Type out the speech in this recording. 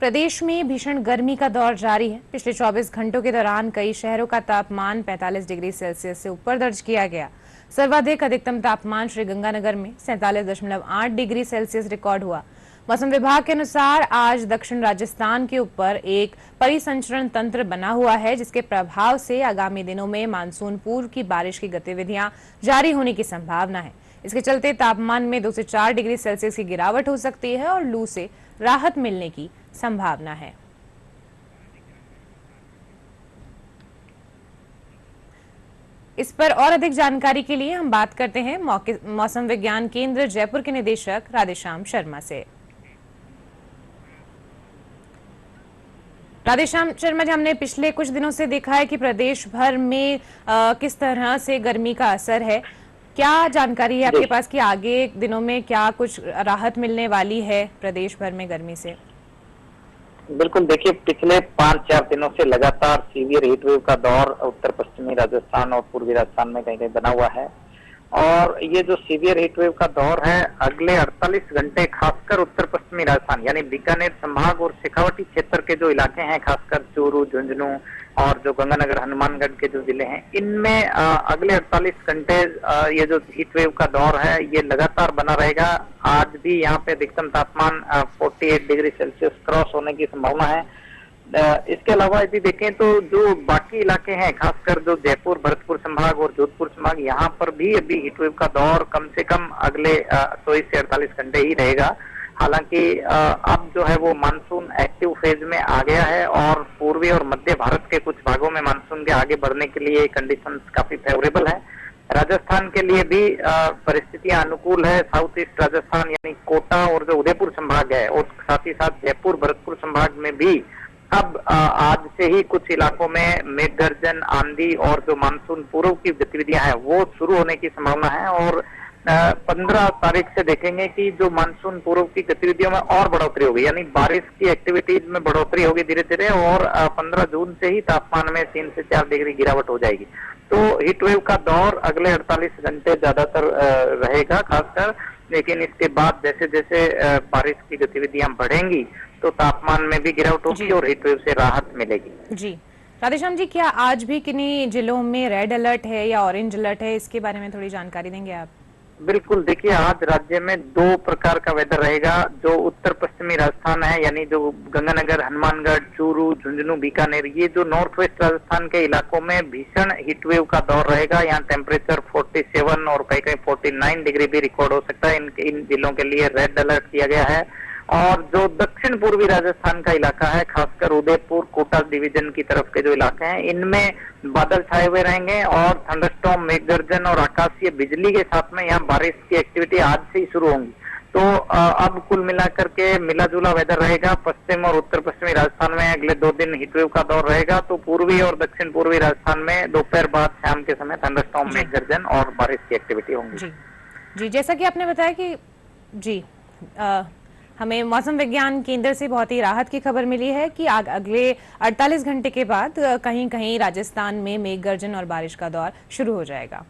प्रदेश में भीषण गर्मी का दौर जारी है। पिछले 24 घंटों के दौरान कई शहरों का तापमान 45 डिग्री सेल्सियस से ऊपर दर्ज किया गया। सर्वाधिक अधिकतम तापमान श्रीगंगानगर में 47.8 डिग्री सेल्सियस रिकॉर्ड हुआ। मौसम विभाग के अनुसार आज दक्षिण राजस्थान के ऊपर एक परिसंचरण तंत्र बना हुआ है, जिसके प्रभाव से आगामी दिनों में मानसून पूर्व की बारिश की गतिविधियां जारी होने की संभावना है। इसके चलते तापमान में 2 से 4 डिग्री सेल्सियस की गिरावट हो सकती है और लू से राहत मिलने की संभावना है। इस पर और अधिक जानकारी के लिए हम बात करते हैं मौसम विज्ञान केंद्र जयपुर के निदेशक राधेश्याम शर्मा से। राधेश्याम शर्मा जी, हमने पिछले कुछ दिनों से देखा है कि प्रदेश भर में किस तरह से गर्मी का असर है। क्या जानकारी है आपके पास कि आगे दिनों में क्या कुछ राहत मिलने वाली है प्रदेश भर में गर्मी से? बिल्कुल, देखिए पिछले 5-4 दिनों से लगातार सीवियर हीट वेव का दौर उत्तर पश्चिमी राजस्थान और पूर्वी राजस्थान में कहीं कहीं बना हुआ है। और ये जो सीवियर हीट वेव का दौर है, अगले 48 घंटे खासकर उत्तर पश्चिमी राजस्थान यानी बीकानेर संभाग और शेखावाटी क्षेत्र के जो इलाके हैं, खासकर चूरू, झुंझुनू और जो गंगानगर, हनुमानगढ़ के जो जिले हैं, इनमें अगले 48 घंटे ये जो हीट वेव का दौर है ये लगातार बना रहेगा। आज भी यहाँ पे अधिकतम तापमान 48 डिग्री सेल्सियस क्रॉस होने की संभावना है। इसके अलावा यदि देखें तो जो बाकी इलाके हैं, खासकर जो जयपुर, भरतपुर संभाग और जोधपुर संभाग, यहाँ पर भी अभी हीट वेव का दौर कम से कम अगले 24 से 48 घंटे ही रहेगा। हालांकि अब जो है वो मानसून एक्टिव फेज में आ गया है और पूर्वी और मध्य भारत के कुछ भागों में मानसून के आगे बढ़ने के लिए कंडीशंस काफी फेवरेबल है। राजस्थान के लिए भी परिस्थितियां अनुकूल है। साउथ ईस्ट राजस्थान यानी कोटा और जो उदयपुर संभाग है और साथ ही साथ जयपुर, भरतपुर संभाग में भी अब आज से ही कुछ इलाकों में मेघ गर्जन, आंधी और जो मानसून पूर्व की गतिविधियां हैं वो शुरू होने की संभावना है। और 15 तारीख से देखेंगे कि जो मानसून पूर्व की गतिविधियों में और बढ़ोतरी होगी, यानी बारिश की एक्टिविटीज में बढ़ोतरी होगी धीरे धीरे। और 15 जून से ही तापमान में 3 से 4 डिग्री गिरावट हो जाएगी। तो हीट वेव का दौर अगले 48 घंटे ज्यादातर रहेगा खासकर, लेकिन इसके बाद जैसे जैसे बारिश की गतिविधियां बढ़ेंगी तो तापमान में भी गिरावट होगी और हीट वेव से राहत मिलेगी। जी राधेश्याम जी, क्या आज भी किन्हीं जिलों में रेड अलर्ट है या ऑरेंज अलर्ट है, इसके बारे में थोड़ी जानकारी देंगे आप? बिल्कुल, देखिए आज राज्य में 2 प्रकार का वेदर रहेगा। जो उत्तर पश्चिमी राजस्थान है यानी जो गंगानगर, हनुमानगढ़, चूरू, झुंझुनू, बीकानेर, ये जो नॉर्थ वेस्ट राजस्थान के इलाकों में भीषण हीट वेव का दौर रहेगा। यहाँ टेम्परेचर 47 और कहीं कहीं 49 डिग्री भी रिकॉर्ड हो सकता है। इन जिलों के लिए रेड अलर्ट किया गया है। और जो दक्षिण पूर्वी राजस्थान का इलाका है, खासकर उदयपुर, कोटा डिवीजन की तरफ के जो इलाके हैं, इनमें बादल छाए हुए रहेंगे और थंडरस्टॉर्म, मेघ गर्जन और आकाशीय बिजली के साथ में यहाँ बारिश की एक्टिविटी आज से ही शुरू होंगी। तो अब कुल मिलाकर के मिला जुला वेदर रहेगा। पश्चिम और उत्तर पश्चिमी राजस्थान में अगले 2 दिन हीटवेव का दौर रहेगा। तो पूर्वी और दक्षिण पूर्वी राजस्थान में दोपहर बाद शाम के समय थंडरस्टॉर्म, मेघ गर्जन और बारिश की एक्टिविटी होंगी। जी, जैसा कि आपने बताया कि हमें मौसम विज्ञान केंद्र से बहुत ही राहत की खबर मिली है कि अगले 48 घंटे के बाद कहीं कहीं राजस्थान में मेघ गर्जन और बारिश का दौर शुरू हो जाएगा।